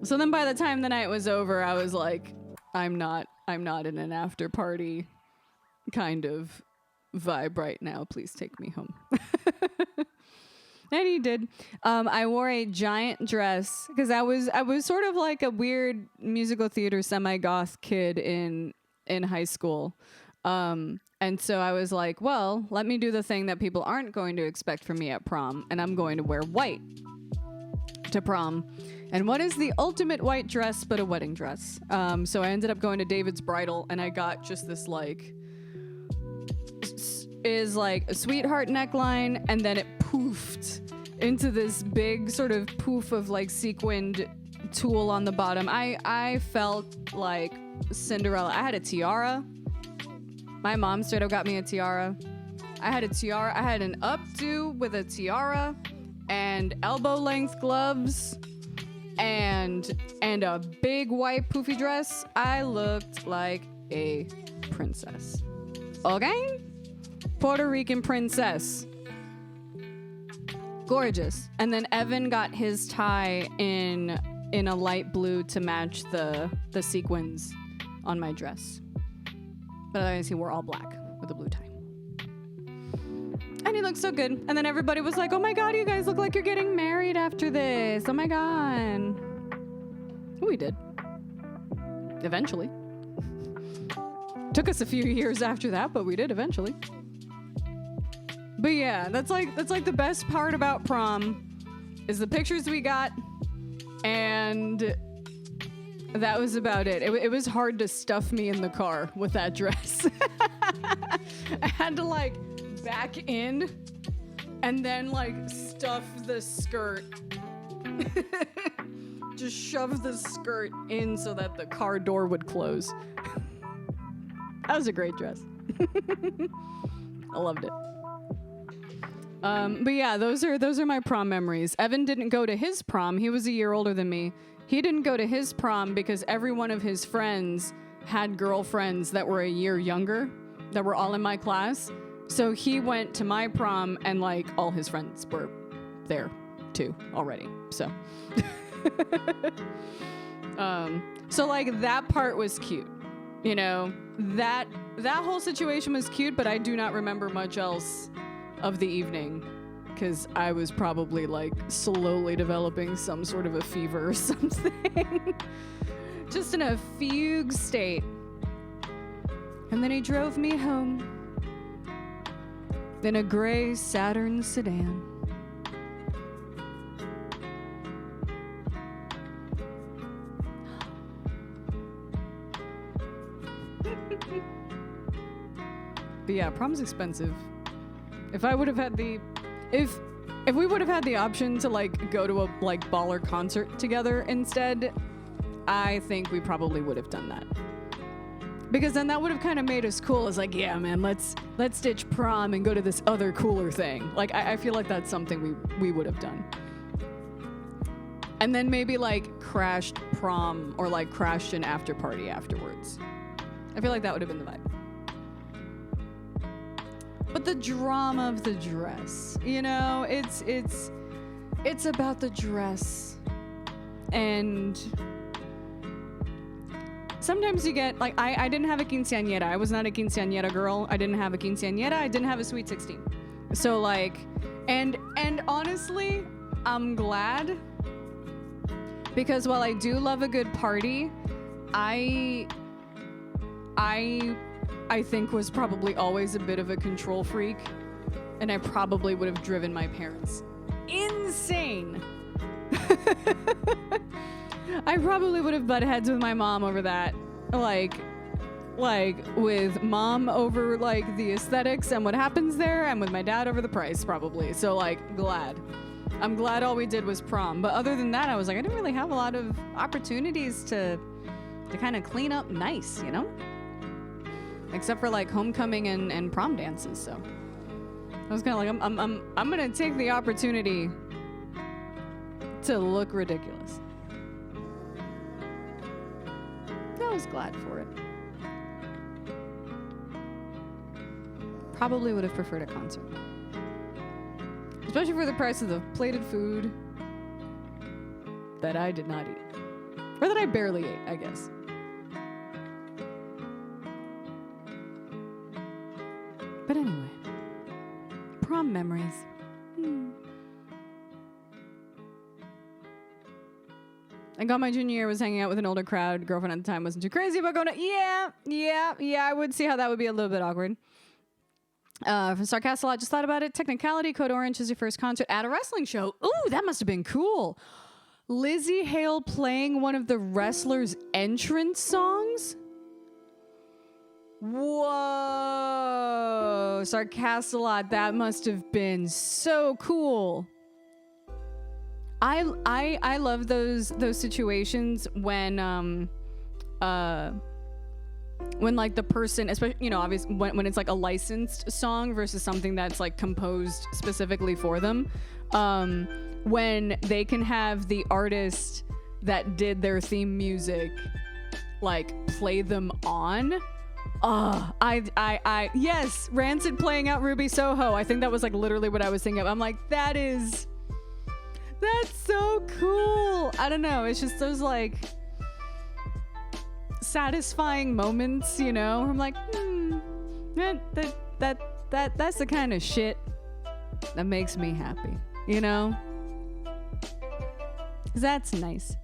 So then by the time the night was over, I was like, I'm not in an after party kind of vibe right now. Please take me home. And he did. I wore a giant dress because I was sort of like a weird musical theater semi-goth kid in high school. And so I was like, well, let me do the thing that people aren't going to expect from me at prom, and I'm going to wear white to prom. And what is the ultimate white dress but a wedding dress? So I ended up going to David's Bridal, and I got just this like is like a sweetheart neckline, and then it poofed into this big sort of poof of like sequined tulle on the bottom. I felt like Cinderella. I had a tiara. My mom straight up got me a tiara. I had a tiara. I had an updo with a tiara and elbow length gloves and a big white poofy dress. I looked like a princess. Okay? Puerto Rican princess. Gorgeous. And then Evan got his tie in a light blue to match the sequins on my dress. But otherwise he wore all black with a blue tie. And he looked so good. And then everybody was like, oh my God, you guys look like you're getting married after this. Oh my God. We did. Eventually. Took us a few years after that, but we did eventually. But yeah, that's like the best part about prom is the pictures we got, and that was about it. It was hard to stuff me in the car with that dress. I had to like back in and then like stuff the skirt. Just shove the skirt in so that the car door would close. That was a great dress. I loved it. But yeah, those are my prom memories. Evan didn't go to his prom. He was a year older than me. He didn't go to his prom because every one of his friends had girlfriends that were a year younger, that were all in my class. So he went to my prom, and like all his friends were there too already. So, so like that part was cute. You know, that whole situation was cute, but I do not remember much else of the evening because I was probably like slowly developing some sort of a fever or something. Just in a fugue state. And then he drove me home in a gray Saturn sedan. But yeah, prom's expensive. If I would have had if we would have had the option to like go to a like baller concert together instead, I think we probably would have done that. Because then that would have kind of made us cool. It's like, yeah, man, let's ditch prom and go to this other cooler thing. Like, I feel like that's something we would have done. And then maybe like crashed prom or like crashed an after party afterwards. I feel like that would have been the vibe. but the drama of the dress, you know, it's about the dress. And sometimes you get, like, I didn't have a quinceañera. I was not a quinceañera girl. I didn't have a quinceañera. I didn't have a sweet 16. So, like, and honestly, I'm glad, because while I do love a good party, I think was probably always a bit of a control freak, and I probably would have driven my parents insane. I probably would have butted heads with my mom over that. Like with mom over like the aesthetics and what happens there, and with my dad over the price probably. So like I'm glad all we did was prom. But other than that, I was like, I didn't really have a lot of opportunities to kind of clean up nice, you know? Except for like homecoming and prom dances. So I was kind of like, I'm gonna take the opportunity to look ridiculous. I was glad for it. Probably would have preferred a concert. Especially for the price of the plated food that I did not eat. Or that I barely ate, I guess. But anyway, prom memories. I got my junior year, was hanging out with an older crowd. Girlfriend at the time wasn't too crazy about going to, yeah, I would see how that would be a little bit awkward. From Sarcassalot, just thought about it. Technicality, Code Orange is your first concert at a wrestling show. Ooh, that must have been cool. Lizzie Hale playing one of the wrestlers' entrance songs? Whoa, Sarcassalot, that must have been so cool. I love those situations when like the person, especially, you know, obviously when it's like a licensed song versus something that's like composed specifically for them, when they can have the artist that did their theme music like play them on. Yes, Rancid playing out Ruby Soho. I think that was like literally what I was thinking of. I'm like, that's so cool. I don't know. It's just those like satisfying moments, you know, where I'm like, that's the kind of shit that makes me happy, you know? That's nice.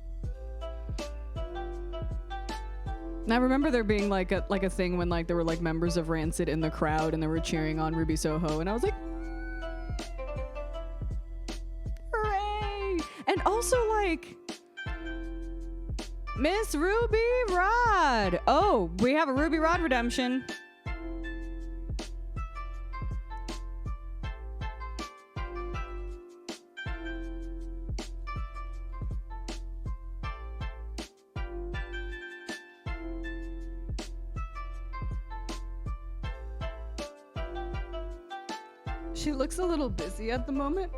And I remember there being like a thing when like there were like members of Rancid in the crowd and they were cheering on Ruby Soho, and I was like, hooray! And also like Miss Ruby Rod. Oh, we have a Ruby Rod redemption. She looks a little busy at the moment.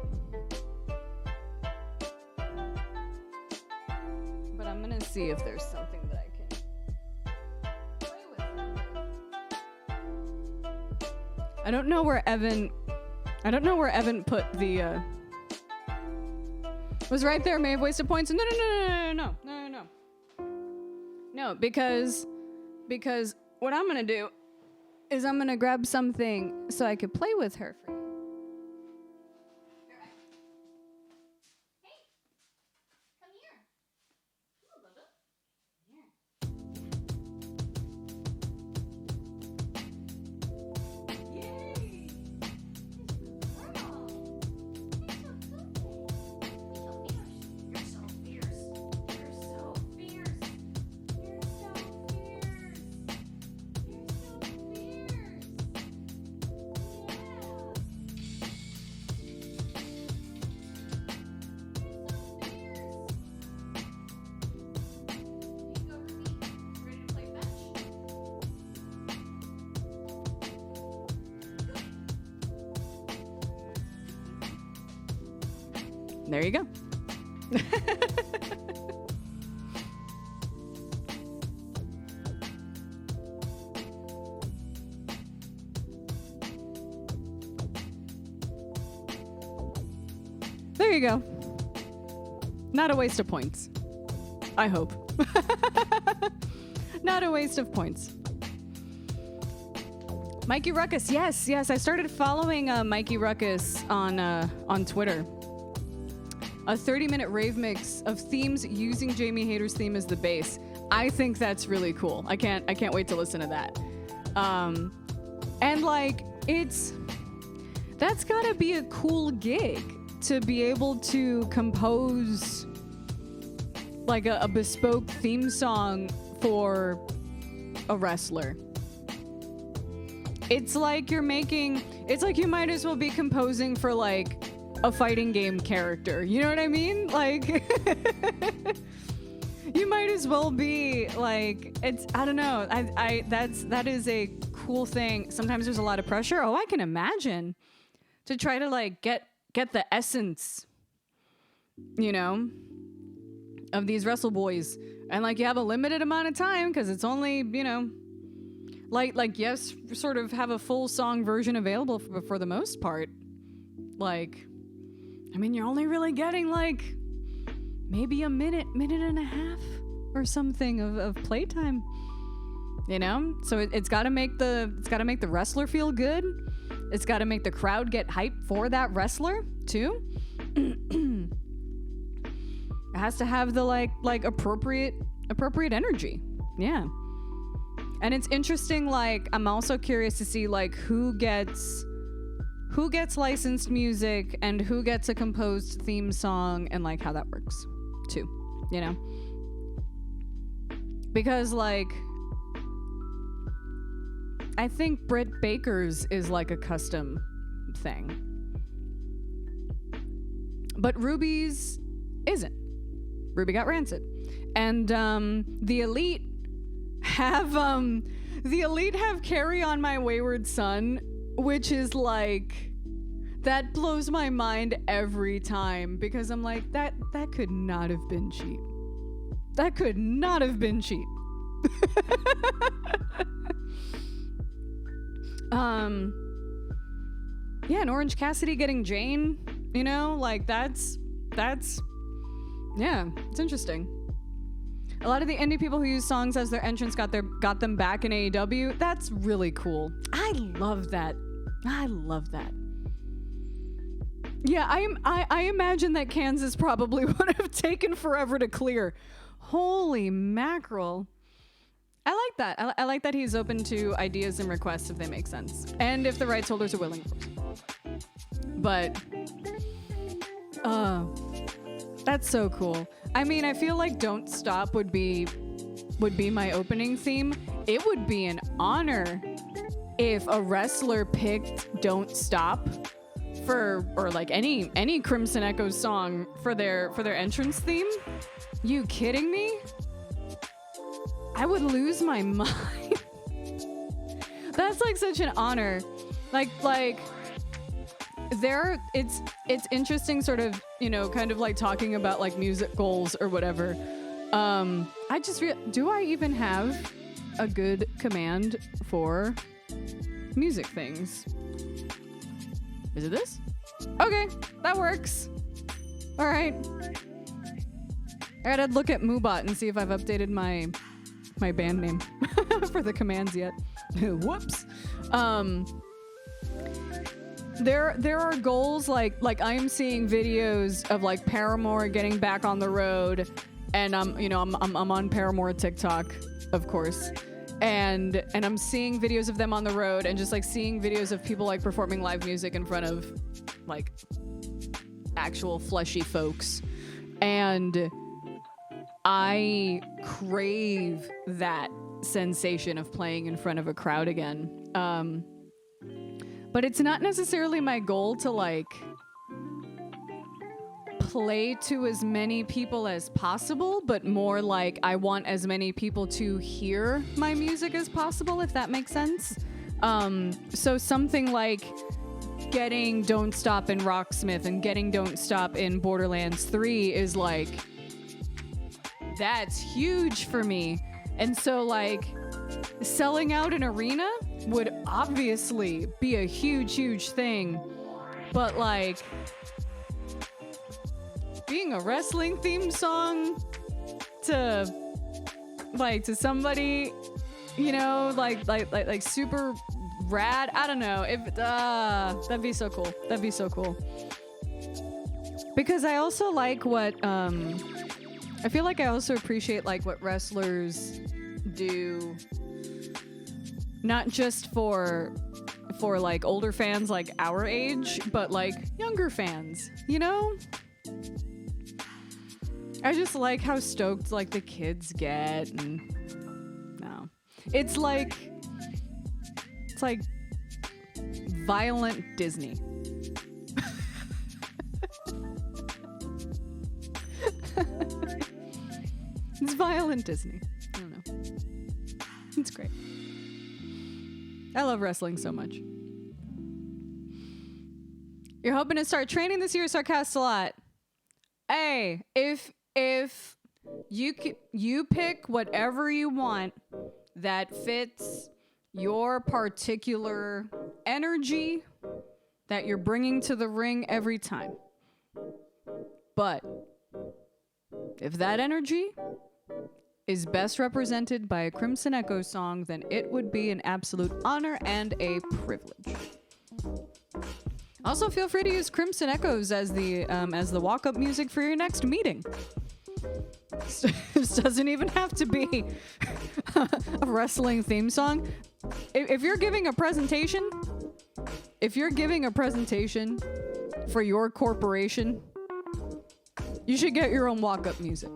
But I'm gonna see if there's something that I can play with. I don't know where Evan put the it was right there, may have wasted points. No, because what I'm gonna do is I'm gonna grab something so I could play with her for you. There you go. there you go. Not a waste of points. I hope. Not a waste of points. Mikey Ruckus, yes. I started following Mikey Ruckus on Twitter. A 30-minute rave mix of themes using Jamie Hayter's theme as the bass. I think that's really cool. I can't wait to listen to that. And like, that's gotta be a cool gig to be able to compose like a bespoke theme song for a wrestler. It's like you might as well be composing for like a fighting game character. You know what I mean? Like, you might as well be like, I don't know. That is a cool thing. Sometimes there's a lot of pressure. Oh, I can imagine, to try to like get the essence, you know, of these wrestle boys. And like, you have a limited amount of time because it's only, you know, like yes, sort of have a full song version available for the most part. Like, I mean, you're only really getting like maybe a minute and a half or something of playtime, you know? So it's got to make the wrestler feel good. It's got to make the crowd get hyped for that wrestler too. It has to have the like appropriate energy. Yeah. And it's interesting, like, I'm also curious to see like who gets licensed music and who gets a composed theme song and like how that works too, you know? Because like, I think Britt Baker's is like a custom thing, but Ruby's isn't. Ruby got Rancid. And the Elite have Carry On My Wayward Son, which is like, that blows my mind every time, because I'm like, that could not have been cheap. That could not have been cheap. Yeah, and Orange Cassidy getting Jane, you know, like that's yeah, it's interesting. A lot of the indie people who use songs as their entrance got them back in AEW. That's really cool. I love that. Yeah, I imagine that Kansas probably would have taken forever to clear. Holy mackerel. I like that. I like that he's open to ideas and requests if they make sense. And if the rights holders are willing, of course. But, that's so cool. I mean, I feel like Don't Stop would be my opening theme. It would be an honor if a wrestler picked Don't Stop or like any Crimson Echo song for their entrance theme. You kidding me? I would lose my mind. That's like such an honor. Like it's interesting, sort of, you know, kind of like talking about like music goals or whatever. I just do I even have a good command for music things? Is it this? Okay, that works. All right. I gotta look at Moobot and see if I've updated my band name for the commands yet. Whoops. There are goals like I am seeing videos of like Paramore getting back on the road, and I'm on Paramore TikTok, of course. And I'm seeing videos of them on the road, and just like seeing videos of people like performing live music in front of like actual fleshy folks. And I crave that sensation of playing in front of a crowd again. But it's not necessarily my goal to like play to as many people as possible, but more like I want as many people to hear my music as possible, if that makes sense. So something like getting Don't Stop in Rocksmith and getting Don't Stop in Borderlands 3 is like, that's huge for me. And so like selling out an arena would obviously be a huge thing, but like being a wrestling theme song to somebody, you know, like super rad. I don't know. If that'd be so cool. That'd be so cool. Because I also like what I feel like I also appreciate like what wrestlers do, not just for like older fans like our age, but like younger fans, you know? I just like how stoked like the kids get, and no. It's like violent Disney. It's violent Disney. I don't know. It's great. I love wrestling so much. You're hoping to start training this year, Sarcast a lot. Hey, if you pick whatever you want that fits your particular energy that you're bringing to the ring every time. But if that energy is best represented by a Crimson Echo song, then it would be an absolute honor and a privilege. Also, feel free to use Crimson Echoes as the walk-up music for your next meeting. This doesn't even have to be a wrestling theme song. If you're giving a presentation for your corporation, you should get your own walk-up music.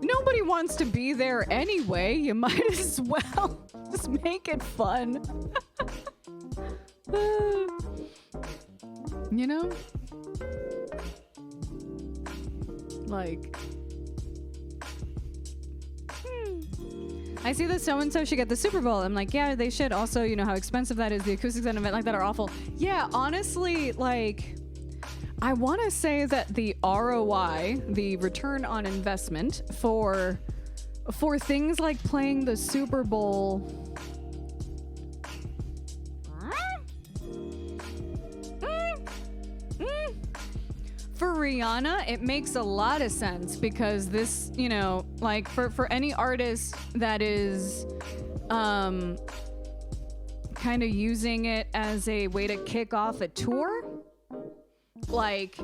Nobody wants to be there anyway. You might as well just make it fun. You know? Like... I see that so-and-so should get the Super Bowl. I'm like, yeah, they should. Also, you know how expensive that is. The acoustics at an event like that are awful. Yeah, honestly, like... I want to say that the ROI, the return on investment for things like playing the Super Bowl, for Rihanna, it makes a lot of sense because this, you know, like for any artist that is kind of using it as a way to kick off a tour, like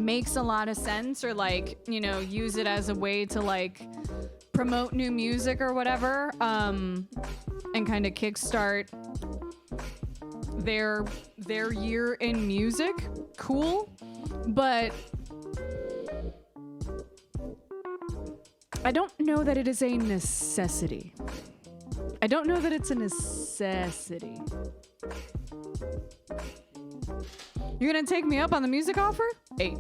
makes a lot of sense, or like, you know, use it as a way to like promote new music or whatever, and kind of kickstart their year in music. Cool. But I don't know that it is a necessity. I don't know that it's a necessity. You're gonna take me up on the music offer? 8.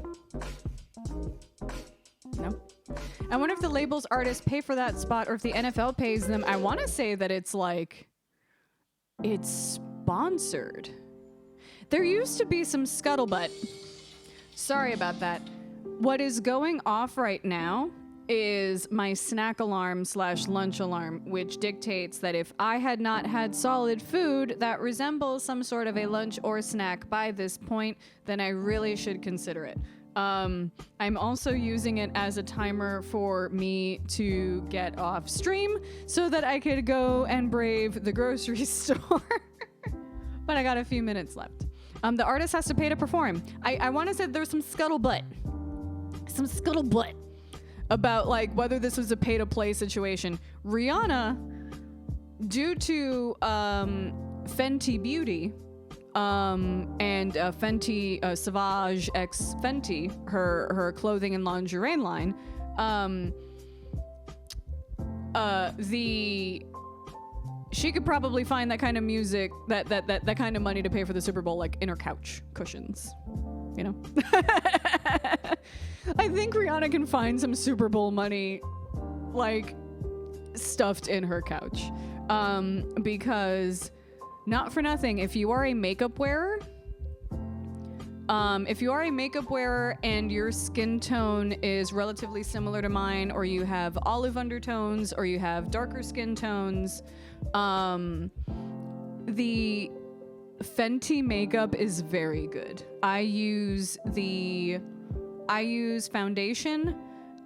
No. I wonder if the label's artists pay for that spot or if the NFL pays them. I want to say that it's like, it's sponsored. There used to be some scuttlebutt. Sorry about that. What is going off right now is my snack alarm / lunch alarm, which dictates that if I had not had solid food that resembles some sort of a lunch or snack by this point, then I really should consider it. I'm also using it as a timer for me to get off stream so that I could go and brave the grocery store. But I got a few minutes left. The artist has to pay to perform. I want to say there's some scuttlebutt about like whether this was a pay-to-play situation. Rihanna, due to Fenty Beauty and Fenty Sauvage X Fenty, her clothing and lingerie line, she could probably find that kind of music, that kind of money to pay for the Super Bowl, like in her couch cushions, you know? I think Rihanna can find some Super Bowl money, like, stuffed in her couch. Because, not for nothing, if you are a makeup wearer, and your skin tone is relatively similar to mine, or you have olive undertones, or you have darker skin tones, the Fenty makeup is very good. I use foundation.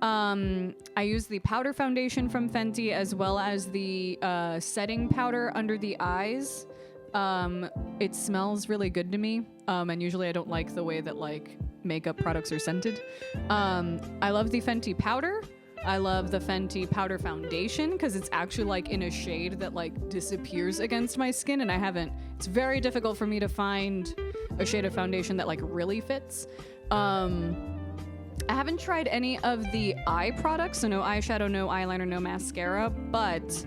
I use the powder foundation from Fenty as well as the setting powder under the eyes. It smells really good to me. And usually I don't like the way that like makeup products are scented. I love the Fenty powder. I love the Fenty powder foundation because it's actually like in a shade that like disappears against my skin, and it's very difficult for me to find a shade of foundation that like really fits. I haven't tried any of the eye products, so no eyeshadow, no eyeliner, no mascara, but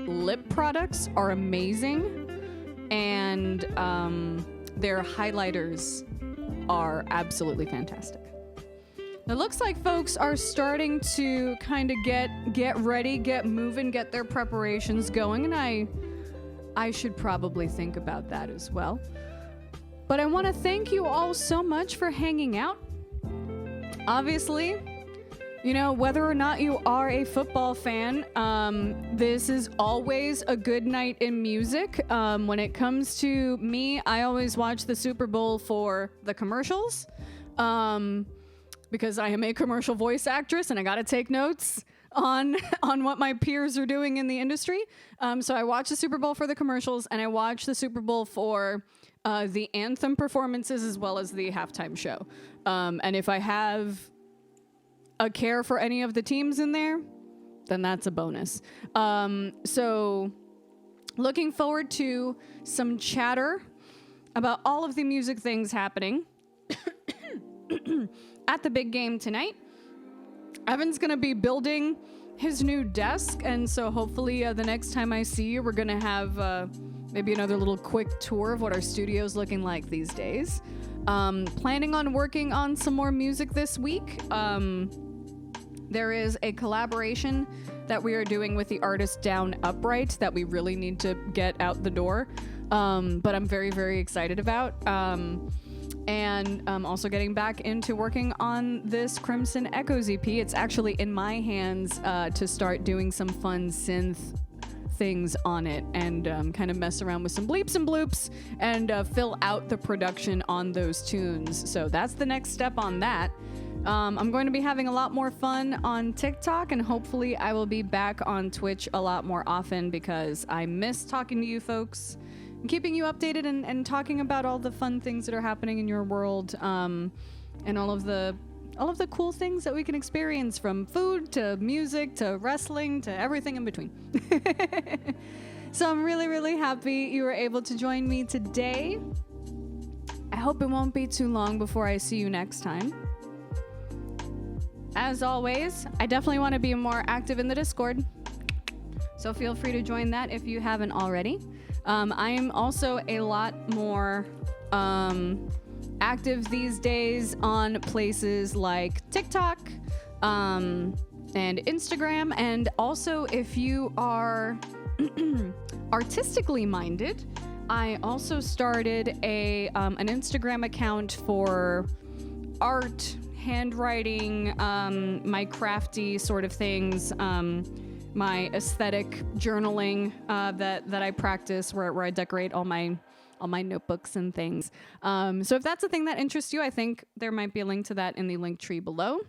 lip products are amazing, and their highlighters are absolutely fantastic. It looks like folks are starting to kind of get ready, get moving, get their preparations going, and I should probably think about that as well. But I want to thank you all so much for hanging out. Obviously, you know, whether or not you are a football fan, this is always a good night in music. When it comes to me, I always watch the Super Bowl for the commercials. Because I am a commercial voice actress and I gotta take notes on what my peers are doing in the industry. So I watch the Super Bowl for the commercials, and I watch the Super Bowl for the anthem performances as well as the halftime show. And if I have a care for any of the teams in there, then that's a bonus. So looking forward to some chatter about all of the music things happening at the big game tonight. Evan's gonna be building his new desk, and so hopefully the next time I see you, we're gonna have maybe another little quick tour of what our studio's looking like these days. Planning on working on some more music this week. There is a collaboration that we are doing with the artist Down Upright that we really need to get out the door, but I'm very, very excited about. And also getting back into working on this Crimson Echoes EP. It's actually in my hands to start doing some fun synth things on it and kind of mess around with some bleeps and bloops and fill out the production on those tunes. So that's the next step on that. I'm going to be having a lot more fun on TikTok, and hopefully I will be back on Twitch a lot more often because I miss talking to you folks. Keeping you updated and talking about all the fun things that are happening in your world, and all of the cool things that we can experience, from food to music to wrestling to everything in between. So I'm really, really happy you were able to join me today. I hope it won't be too long before I see you next time. As always, I definitely want to be more active in the Discord, so feel free to join that if you haven't already. I am also a lot more active these days on places like TikTok and Instagram. And also, if you are artistically minded, I also started an Instagram account for art, handwriting, my crafty sort of things. My aesthetic journaling that I practice, where I decorate all my notebooks and things. So if that's a thing that interests you, I think there might be a link to that in the link tree below.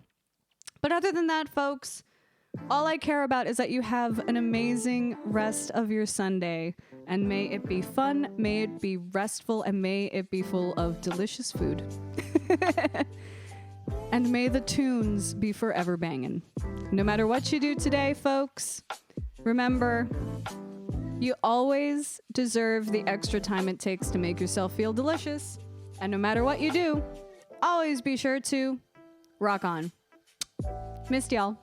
But other than that, folks, all I care about is that you have an amazing rest of your Sunday, and may it be fun, may it be restful, and may it be full of delicious food. And may the tunes be forever banging. No matter what you do today, folks, remember, you always deserve the extra time it takes to make yourself feel delicious. And no matter what you do, always be sure to rock on. Missed y'all.